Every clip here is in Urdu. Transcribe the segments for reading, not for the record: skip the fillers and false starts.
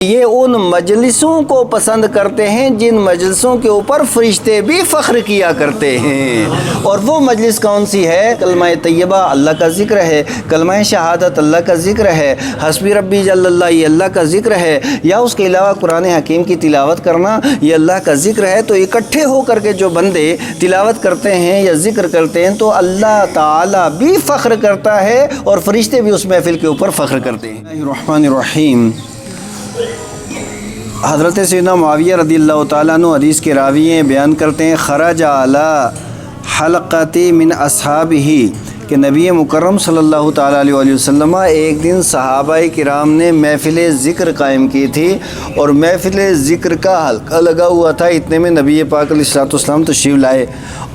یہ ان مجلسوں کو پسند کرتے ہیں جن مجلسوں کے اوپر فرشتے بھی فخر کیا کرتے ہیں۔ اور وہ مجلس کون سی ہے؟ کلمہ طیبہ اللہ کا ذکر ہے، کلمہ شہادت اللہ کا ذکر ہے، حسبی ربی جل اللہ یہ اللہ کا ذکر ہے، یا اس کے علاوہ قرآن حکیم کی تلاوت کرنا یہ اللہ کا ذکر ہے۔ تو اکٹھے ہو کر کے جو بندے تلاوت کرتے ہیں یا ذکر کرتے ہیں تو اللہ تعالیٰ بھی فخر کرتا ہے اور فرشتے بھی اس محفل کے اوپر فخر کرتے ہیں۔ الرحمن الرحیم۔ حضرت سیدنا معاویہ رضی اللہ تعالیٰ عنہ حدیث کے راوی ہیں، بیان کرتے ہیں خرج علی حلقتی من اصحابہ کہ نبی مکرم صلی اللہ تعالیٰ علیہ وسلم ایک دن صحابہ کرام نے محفل ذکر قائم کی تھی اور محفل ذکر کا حلقہ لگا ہوا تھا۔ اتنے میں نبی پاک علیہ السلام تشریف لائے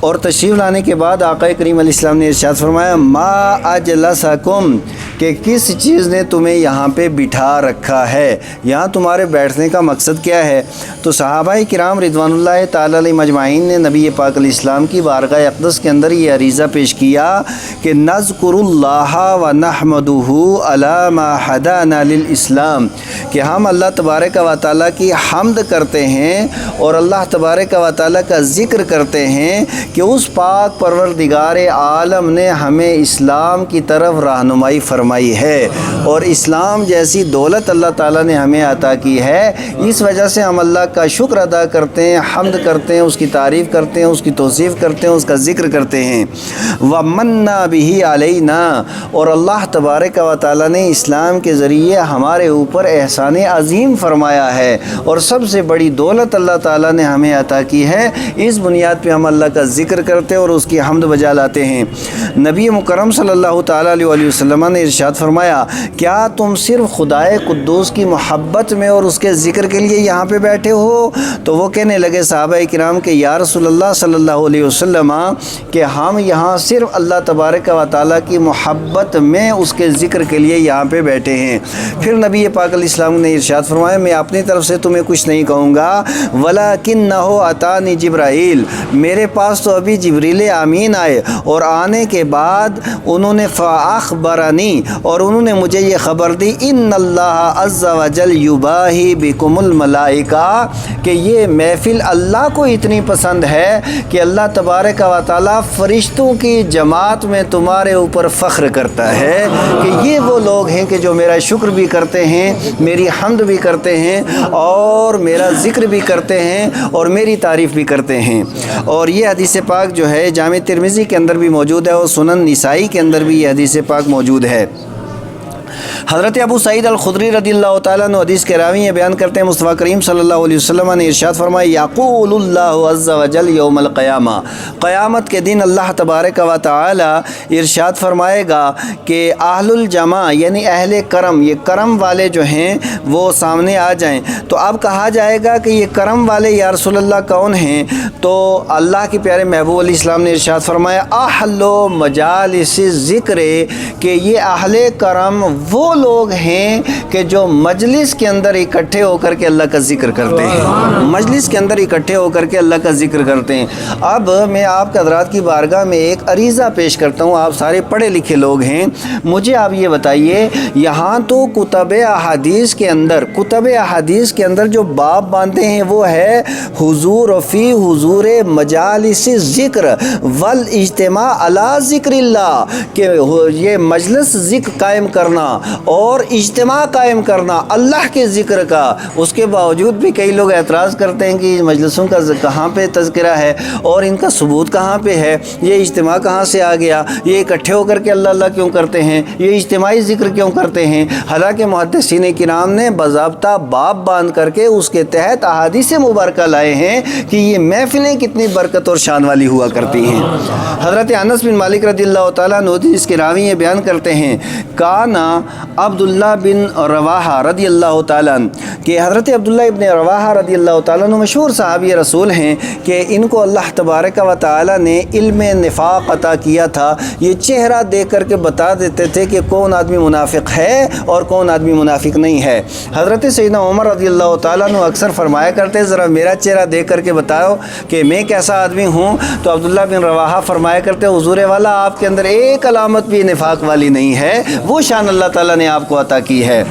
اور تشریف لانے کے بعد آقا کریم علیہ السلام نے ارشاد فرمایا ما اجلسکم کہ کس چیز نے تمہیں یہاں پہ بٹھا رکھا ہے، یہاں تمہارے بیٹھنے کا مقصد کیا ہے؟ تو صحابہ کرام رضوان اللہ تعالیٰ علیہ مجمعین نے نبی پاک علیہ السلام کی بارگاہ اقدس کے اندر یہ عریضہ پیش کیا کہ نذکر اللہ و نحمدہ علی ما ہدانا للاسلام، کہ ہم اللہ تبارک و تعالیٰ کی حمد کرتے ہیں اور اللہ تبارک و تعالیٰ کا ذکر کرتے ہیں کہ اس پاک پروردگار عالم نے ہمیں اسلام کی طرف رہنمائی فرمائی ہے اور اسلام جیسی دولت اللہ تعالیٰ نے ہمیں عطا کی ہے۔ اس وجہ سے ہم اللہ کا شکر ادا کرتے ہیں، حمد کرتے ہیں، اس کی تعریف کرتے ہیں، اس کی توصیف کرتے ہیں، اس کا ذکر کرتے ہیں۔ وَمَنَّا بِهِ عَلَيْنَا، اور اللہ تبارک و تعالیٰ نے اسلام کے ذریعے ہمارے اوپر احسان عظیم فرمایا ہے اور سب سے بڑی دولت اللہ تعالیٰ نے ہمیں عطا کی ہے۔ اس بنیاد پہ ہم اللہ کا ذکر کرتے ہیں اور اس کی حمد بجا لاتے ہیں۔ نبی مکرم صلی اللہ تعالیٰ علیہ وسلم نے ارشاد فرمایا کیا تم صرف خدائے قدوس کی محبت میں اور اس کے ذکر کے لیے یہاں پہ بیٹھے ہو؟ تو وہ کہنے لگے صحابہ کرام کہ یا رسول اللہ صلی اللہ علیہ وسلم کہ ہم یہاں صرف اللہ تبارک و تعالیٰ کی محبت میں اس کے ذکر کے لیے یہاں پہ بیٹھے ہیں۔ پھر نبی پاک علیہ السلام نے ارشاد فرمایا میں اپنی طرف سے تمہیں کچھ نہیں کہوں گا، وَلَكِنَّهُ أَتَانِي جِبْرَائِیل، میرے پاس تو ابھی جبریل امین آئے اور آنے کے بعد انہوں نے فَأَخْبَرَنِي، اور انہوں نے مجھے یہ خبر دی ان اللہ عز وجل یباہی بکم الملائکہ، کہ یہ محفل اللہ کو اتنی پسند ہے کہ اللہ تبارک و تعالیٰ فرشتوں کی جماعت میں تمہارے اوپر فخر کرتا ہے کہ یہ وہ لوگ ہیں کہ جو میرا شکر بھی کرتے ہیں، میری حمد بھی کرتے ہیں اور میرا ذکر بھی کرتے ہیں اور میری تعریف بھی کرتے ہیں۔ اور یہ حدیث پاک جو ہے جامع ترمذی کے اندر بھی موجود ہے اور سنن نسائی کے اندر بھی یہ حدیث پاک موجود ہے۔ حضرت ابو سعید الخدری رضی اللہ تعالیٰ عنہ حدیث کے راوی ہیں، بیان کرتے ہیں مصطفیٰ کریم صلی اللہ علیہ وسلم نے ارشاد فرمایا یقول اللہ عز وجل یوم القیامہ، قیامت کے دن اللہ تبارک و تعالیٰ ارشاد فرمائے گا کہ اہل الجمع یعنی اہل کرم، یہ کرم والے جو ہیں وہ سامنے آ جائیں۔ تو اب کہا جائے گا کہ یہ کرم والے یا رسول اللہ کون ہیں؟ تو اللہ کے پیارے محبوب علیہ السلام نے ارشاد فرمایا اہل مجالس ذکر، کہ یہ اہل کرم وہ لوگ ہیں کہ جو مجلس کے اندر اکٹھے ہو کر کے اللہ کا ذکر کرتے ہیں، مجلس کے اندر اکٹھے ہو کر کے اللہ کا ذکر کرتے ہیں۔ اب میں آپ کے حضرات کی بارگاہ میں ایک عریضہ پیش کرتا ہوں، آپ سارے پڑھے لکھے لوگ ہیں، مجھے آپ یہ بتائیے یہاں تو کتب احادیث کے اندر جو باب باندھے ہیں وہ ہے حضور فی حضور مجالس ذکر والاجتماع علی ذکر اللہ، کہ یہ مجلس ذکر قائم کرنا اور اجتماع قائم کرنا اللہ کے ذکر کا۔ اس کے باوجود بھی کئی لوگ اعتراض کرتے ہیں کہ مجلسوں کا کہاں پہ تذکرہ ہے اور ان کا ثبوت کہاں پہ ہے، یہ اجتماع کہاں سے آ گیا، یہ اکٹھے ہو کر کے اللہ اللہ کیوں کرتے ہیں، یہ اجتماعی ذکر کیوں کرتے ہیں؟ حالانکہ محدثین کرام نے باضابطہ باب باندھ کر کے اس کے تحت احادیث مبارکہ لائے ہیں کہ یہ محفلیں کتنی برکت اور شان والی ہوا کرتی ہیں۔ حضرت انس بن مالک رضی اللہ تعالیٰ عنہ اس کے راوی بیان کرتے ہیں کانا عبداللہ بن رواحہ رضی اللہ تعالیٰ عنہ، کہ حضرت عبداللہ ابن رواحہ رضی اللہ تعالیٰ عنہ مشہور صحابی رسول ہیں کہ ان کو اللہ تبارک و تعالیٰ نے علم نفاق عطا کیا تھا، یہ چہرہ دیکھ کر کے بتا دیتے تھے کہ کون آدمی منافق ہے اور کون آدمی منافق نہیں ہے۔ حضرت سیدنا عمر رضی اللہ تعالیٰ عنہ اکثر فرمایا کرتے ذرا میرا چہرہ دیکھ کر کے بتاؤ کہ میں کیسا آدمی ہوں، تو عبداللہ بن رواحہ فرمایا کرتے حضور والا آپ کے اندر ایک علامت بھی نفاق والی نہیں ہے، وہ شان اللہ تعالیٰ نے آپ کو عطا کی ہے۔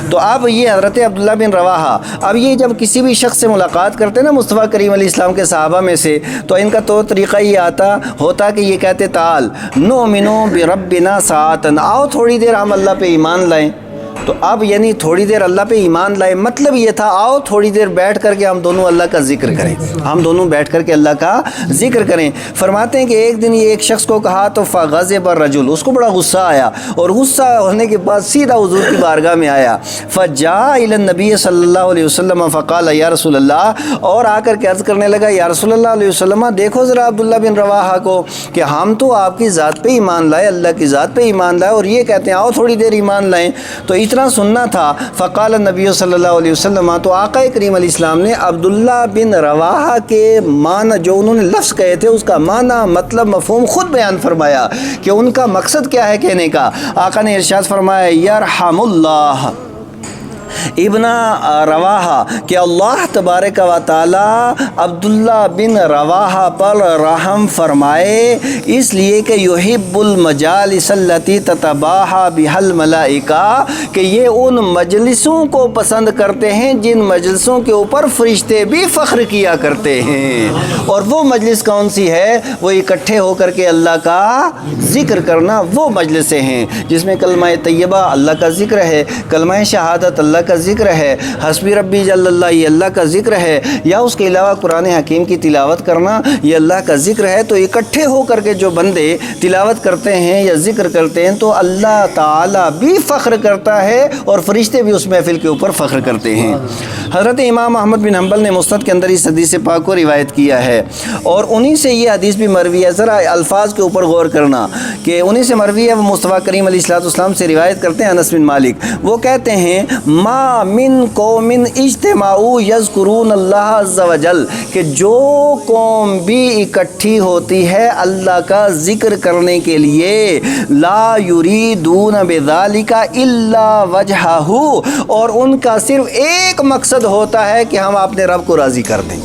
تو اب یہ حضرت عبداللہ بن رواحہ اب یہ جب کسی بھی شخص سے ملاقات کرتے نا مصطفیٰ کریم علیہ السلام کے صحابہ میں سے، تو ان کا طریقہ یہ ہوتا کہ یہ کہتے تعال نؤمنو بربنا ساعتن، آؤ تھوڑی دیر ہم اللہ پہ ایمان لائیں۔ تو اب یعنی تھوڑی دیر اللہ پہ ایمان لائے مطلب یہ تھا آؤ تھوڑی دیر بیٹھ کر کے ہم دونوں اللہ کا ذکر کریں، ہم دونوں بیٹھ کر کے اللہ کا ذکر کریں۔ فرماتے ہیں کہ ایک دن یہ ایک شخص کو کہا تو فغضب الرجل، اس کو بڑا غصہ آیا، اور غصہ ہونے کے بعد سیدھا حضور کی بارگاہ میں آیا، فجاء الی النبی صلی اللہ علیہ وسلم فقال یا رسول اللہ، اور آ کر کے عرض کرنے لگا یا رسول اللہ علیہ وسلم دیکھو ذرا عبداللہ بن رواحہ کو کہ ہم تو آپ کی ذات پہ ایمان لائے، اللہ کی ذات پہ ایمان لائے، اور یہ کہتے ہیں آؤ تھوڑی دیر ایمان لائیں۔ تو اتنا سننا تھا، فقال نبی صلی اللہ علیہ وسلم، تو آقا کریم علیہ السلام نے عبداللہ بن رواحہ کے معنی جو انہوں نے لفظ کہے تھے اس کا معنی مطلب مفہوم خود بیان فرمایا کہ ان کا مقصد کیا ہے کہنے کا۔ آقا نے ارشاد فرمایا یرحم اللہ ابن رواحہ، کہ اللہ تبارک و تعالی عبداللہ بن رواحہ پر رحم فرمائے، اس لیے کہ یحب المجالس التی تتباہا بها الملائکہ، کہ یہ ان مجلسوں کو پسند کرتے ہیں جن مجلسوں کے اوپر فرشتے بھی فخر کیا کرتے ہیں۔ اور وہ مجلس کون سی ہے؟ وہ اکٹھے ہو کر کے اللہ کا ذکر کرنا، وہ مجلسیں ہیں جس میں کلمہ طیبہ اللہ کا ذکر ہے، کلمہ شہادت اللہ کا ذکر ہے، حسبی ربی جل اللہ یہ اللہ کا ذکر ہے، یا اس کے علاوہ قرآن حکیم کی تلاوت کرنا یہ اللہ کا ذکر ہے۔ تو اکٹھے ہو کر کے جو بندے تلاوت کرتے ہیں یا ذکر کرتے ہیں تو اللہ تعالیٰ بھی فخر کرتا ہے اور فرشتے بھی اس محفل کے اوپر فخر کرتے ہیں۔ حضرت امام احمد بن حنبل نے مسند کے اندر اس حدیث پاک کو روایت کیا ہے، اور انہی سے یہ حدیث بھی مروی ہے۔ ذرا الفاظ کے اوپر غور کرنا کہ انہی سے مروی ہے، وہ مصطفیٰ کریم علیہ السلام سے روایت کرتے ہیں انس بن مالک، وہ کہتے ہیں ما من قوم اجتماعوا یذکرون اللہ عز وجل، کہ جو قوم بھی اکٹھی ہوتی ہے اللہ کا ذکر کرنے کے لیے، لا یریدون بذالک الا وجہہ، اور ان کا صرف ایک مقصد ہوتا ہے کہ ہم اپنے رب کو راضی کر دیں،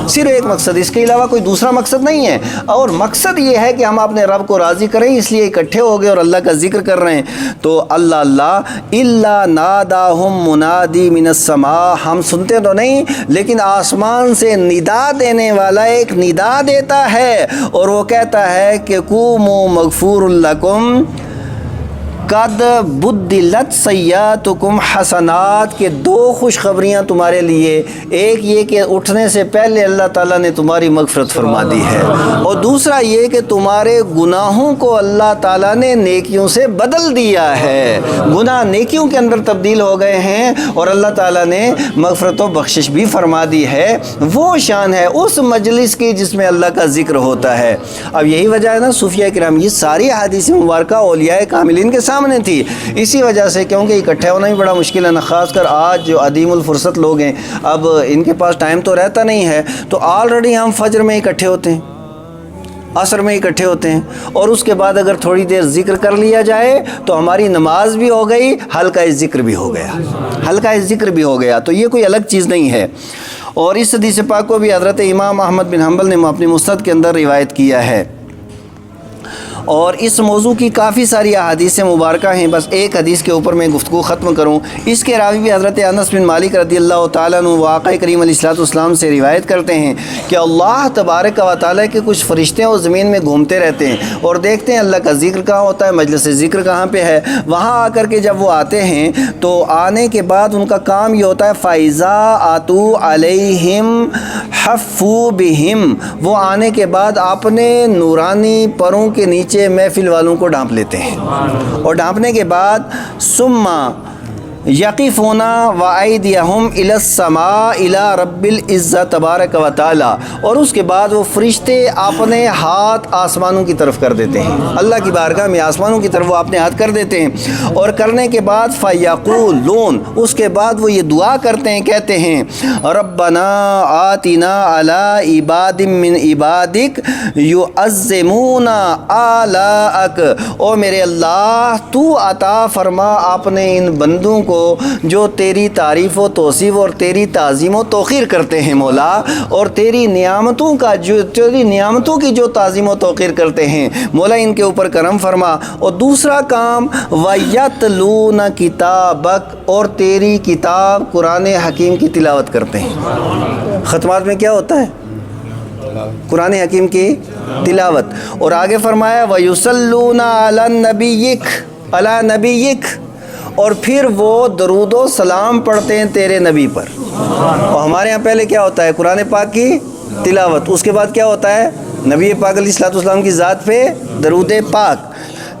صرف ایک مقصد، اس کے علاوہ کوئی دوسرا مقصد نہیں ہے، اور مقصد یہ ہے کہ ہم اپنے رب کو راضی کریں، اس لیے اکٹھے ہو گئے اور اللہ کا ذکر کر رہے ہیں۔ تو اللہ الا ناداہم منادی من السماء، ہم سنتے تو نہیں لیکن آسمان سے ندا دینے والا ایک ندا دیتا ہے، اور وہ کہتا ہے کہ قوموا مغفور لکم قد بدلت سیئاتکم حسنات، کے دو خوشخبریاں تمہارے لیے، ایک یہ کہ اٹھنے سے پہلے اللہ تعالیٰ نے تمہاری مغفرت فرما دی ہے، اور دوسرا یہ کہ تمہارے گناہوں کو اللہ تعالیٰ نے نیکیوں سے بدل دیا ہے، گناہ نیکیوں کے اندر تبدیل ہو گئے ہیں اور اللہ تعالیٰ نے مغفرت و بخشش بھی فرما دی ہے۔ وہ شان ہے اس مجلس کی جس میں اللہ کا ذکر ہوتا ہے۔ اب یہی وجہ ہے نا صوفیہ کرام، یہ ساری احادیث مبارکہ اولیاء کاملین کے سامنے تھی، اسی وجہ سے، کیونکہ اکٹھے ہونا بھی بڑا مشکل ہے نا، خاص کر آج جو عدیم الفرصت لوگ ہیں، اب ان کے پاس ٹائم تو رہتا نہیں ہے، تو آلریڈی ہم فجر میں اکٹھے ہوتے ہیں، عصر میں اکٹھے ہوتے ہیں، اور اس کے بعد اگر تھوڑی دیر ذکر کر لیا جائے تو ہماری نماز بھی ہو گئی، حلقہ ذکر بھی ہو گیا، حلقہ ذکر بھی ہو گیا، تو یہ کوئی الگ چیز نہیں ہے۔ اور اس حدیث پاک کو بھی حضرت امام احمد بن حنبل نے اپنی مسند کے اندر روایت کیا ہے، اور اس موضوع کی کافی ساری احادیث مبارکہ ہیں، بس ایک حدیث کے اوپر میں گفتگو ختم کروں۔ اس کے راوی بھی حضرت انس بن مالک رضی اللہ تعالیٰ عنہ آقا کریم علیہ السلام سے روایت کرتے ہیں کہ اللہ تبارک و تعالیٰ کے کچھ فرشتے اور زمین میں گھومتے رہتے ہیں اور دیکھتے ہیں اللہ کا ذکر کہاں ہوتا ہے، مجلس ذکر کہاں پہ ہے، وہاں آ کر کے جب وہ آتے ہیں تو آنے کے بعد ان کا کام یہ ہوتا ہے فَإِذَا آتُوا عَلَيْهِمْ حَفُّوا بِهِمْ، وہ آنے کے بعد اپنے نورانی پروں کے نیچے محفل والوں کو ڈھانپ لیتے ہیں، اور ڈھانپنے کے بعد ثم یقفون وایدیہم الی السماء الی رب العزت تبارک و تعالی، اور اس کے بعد وہ فرشتے اپنے ہاتھ آسمانوں کی طرف کر دیتے ہیں، اللہ کی بارگاہ میں آسمانوں کی طرف وہ اپنے ہاتھ کر دیتے ہیں، اور کرنے کے بعد فیقولون، اس کے بعد وہ یہ دعا کرتے ہیں، کہتے ہیں ربنا آتنا علی عباد من عبادک یعظمون آلاءک، او میرے اللہ تو عطا فرما اپنے ان بندوں کو کو جو تیری تعریف و توصیف اور تیری تعظیم و توقیر کرتے ہیں مولا، اور تیری نعمتوں کی جو تعظیم و توقیر کرتے ہیں مولا، ان کے اوپر کرم فرما۔ اور دوسرا کام وَيَتْلُونَ کتابک، اور تیری کتاب قرآن حکیم کی تلاوت کرتے ہیں۔ ختمات میں کیا ہوتا ہے؟ قرآن حکیم کی تلاوت۔ اور آگے فرمایا وَيُصَلُّونَ عَلَى نَبِيِّكَ، اور پھر وہ درود و سلام پڑھتے ہیں تیرے نبی پر۔ اور ہمارے ہاں پہلے کیا ہوتا ہے؟ قرآن پاک کی تلاوت، اس کے بعد کیا ہوتا ہے؟ نبی پاک علیہ الصلوۃ والسلام کی ذات پہ درود پاک،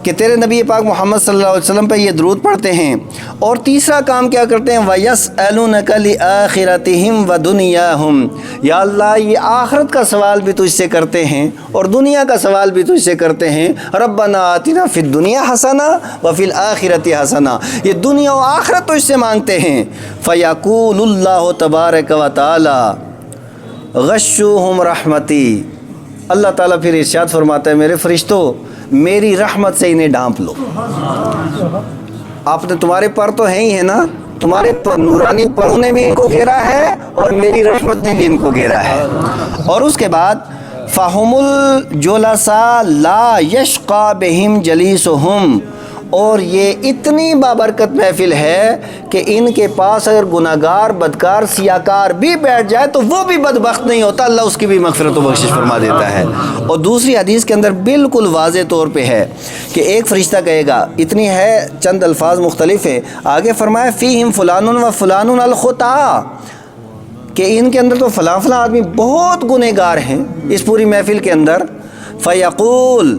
کہ تیرے نبی پاک محمد صلی اللہ علیہ وسلم پہ یہ درود پڑھتے ہیں۔ اور تیسرا کام کیا کرتے ہیں؟ وَيَسْأَلُونَكَ لِآخِرَتِهِمْ وَدُنْيَاهُمْ، یا اللہ یہ آخرت کا سوال بھی تجھ سے کرتے ہیں اور دنیا کا سوال بھی تجھ سے کرتے ہیں۔ ربنا آتنا فی الدنیا حسنہ وفی الآخرۃ حسنہ، یہ دنیا و آخرت تجھ سے مانگتے ہیں۔ فَيَقُولُ اللَّهُ تَبَارَكَ وَتَعَالَى غَشُّوهُمْ رَحْمَتِي، اللہ تعالیٰ پھر ارشاد فرماتا ہے میرے فرشتوں میری رحمت سے انہیں ڈھانپ لو۔ آپ نے تمہارے پر تو ہیں ہی ہے نا، تمہارے نورانی پروں نے بھی ان کو گھیرا ہے اور میری رحمت نے بھی ان کو گھیرا ہے۔ اور اس کے بعد فَهُمُ الْجُلَسَاءُ لَا يَشْقَى بِهِمْ جَلِيسُهُمْ، اور یہ اتنی بابرکت محفل ہے کہ ان کے پاس اگر گناہگار بدکار سیاکار بھی بیٹھ جائے تو وہ بھی بدبخت نہیں ہوتا، اللہ اس کی بھی مغفرت و بخشش فرما دیتا ہے۔ اور دوسری حدیث کے اندر بالکل واضح طور پہ ہے کہ ایک فرشتہ کہے گا، اتنی ہے چند الفاظ مختلف ہے، آگے فرمایا فیہم فلان و فلان الخطا، کہ ان کے اندر تو فلاں فلاں آدمی بہت گنہگار ہیں اس پوری محفل کے اندر۔ فیقول،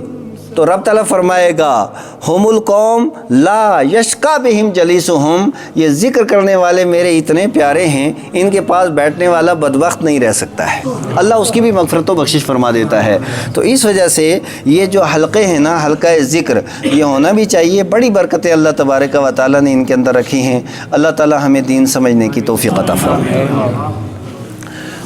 تو رب تعالیٰ فرمائے گا ہم القوم لا یشقا بہم جلیسہم، یہ ذکر کرنے والے میرے اتنے پیارے ہیں ان کے پاس بیٹھنے والا بدبخت نہیں رہ سکتا ہے، اللہ اس کی بھی مغفرت و بخشش فرما دیتا ہے۔ تو اس وجہ سے یہ جو حلقے ہیں نا، حلقہ ذکر، یہ ہونا بھی چاہیے، بڑی برکتیں اللہ تبارک و تعالیٰ نے ان کے اندر رکھی ہیں۔ اللہ تعالیٰ ہمیں دین سمجھنے کی توفیق عطا فرمائے۔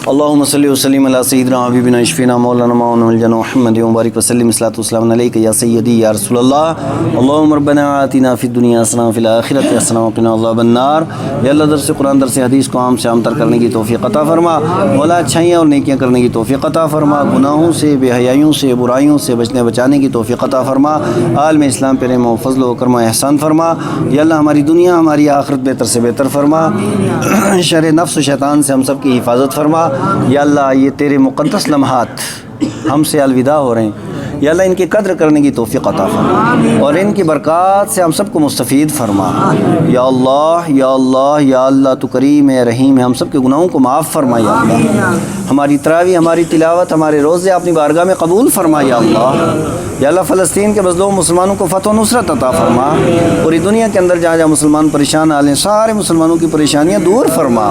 اللہم صلی وسلم علی سیدنا حبیبنا اشفینا مولانا مولانا الجنہ محمد وبارک وسلم الصلاۃ والسلام علیک یا سیدی یا رسول اللہ۔ اللہم ربنا آتنا فی الدنیا حسنہ وفی الآخرۃ حسنہ وقنا عذاب النار۔ یا اللہ درس قرآن درس حدیث کو عام سے عام تر کرنے کی توفیق عطا فرما، مولا اچھائیاں اور نیکیاں کرنے کی توفیق عطا فرما، گناہوں سے بے حیائیوں سے برائیوں سے بچنے بچانے کی توفیق عطا فرما، عالم اسلام پر رحم و فضل و کرم و احسان فرما۔ یا اللہ ہماری دنیا ہماری آخرت بہتر سے بہتر فرما، شر نفس و شیطان سے ہم سب کی حفاظت فرما۔ یا اللہ یہ تیرے مقدس لمحات ہم سے الوداع ہو رہے ہیں، یا اللہ ان کی قدر کرنے کی توفیق عطا فرما اور ان کی برکات سے ہم سب کو مستفید فرما۔ یا اللہ یا اللہ یا اللہ تو کریم ہے رحیم ہے، ہم سب کے گناہوں کو معاف فرما۔ یا اللہ ہماری تراویح ہماری تلاوت ہمارے روزے اپنی بارگاہ میں قبول فرما۔ یا اللہ فلسطین کے مظلوم مسلمانوں کو فتح و نصرت عطا فرما، پوری دنیا کے اندر جہاں جہاں مسلمان پریشان حال ہیں سارے مسلمانوں کی پریشانیاں دور فرما۔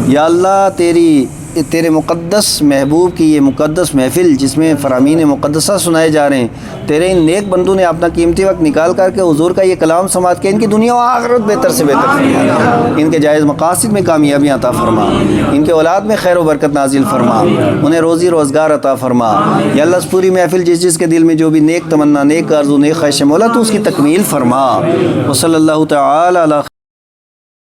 یا اللہ تیرے مقدس محبوب کی یہ مقدس محفل جس میں فرامین مقدسہ سنائے جا رہے ہیں، تیرے ان نیک بندوں نے اپنا قیمتی وقت نکال کر کے حضور کا یہ کلام سماعت کے ان کی دنیا و آخرت بہتر سے بہتر فرما، ان کے جائز مقاصد میں کامیابیاں عطا فرما، ان کے اولاد میں خیر و برکت نازل فرما، انہیں روزی روزگار عطا فرما۔ یا اللہ اس پوری محفل جس کے دل میں جو بھی نیک تمنا نیک آرزو نیک خواہش مولا تو اس کی تکمیل فرما۔ وصلی اللہ تعالی علی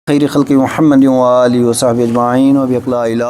خیر خلق محمد و آلہ و صحبہ اجمعین و بقلا الہ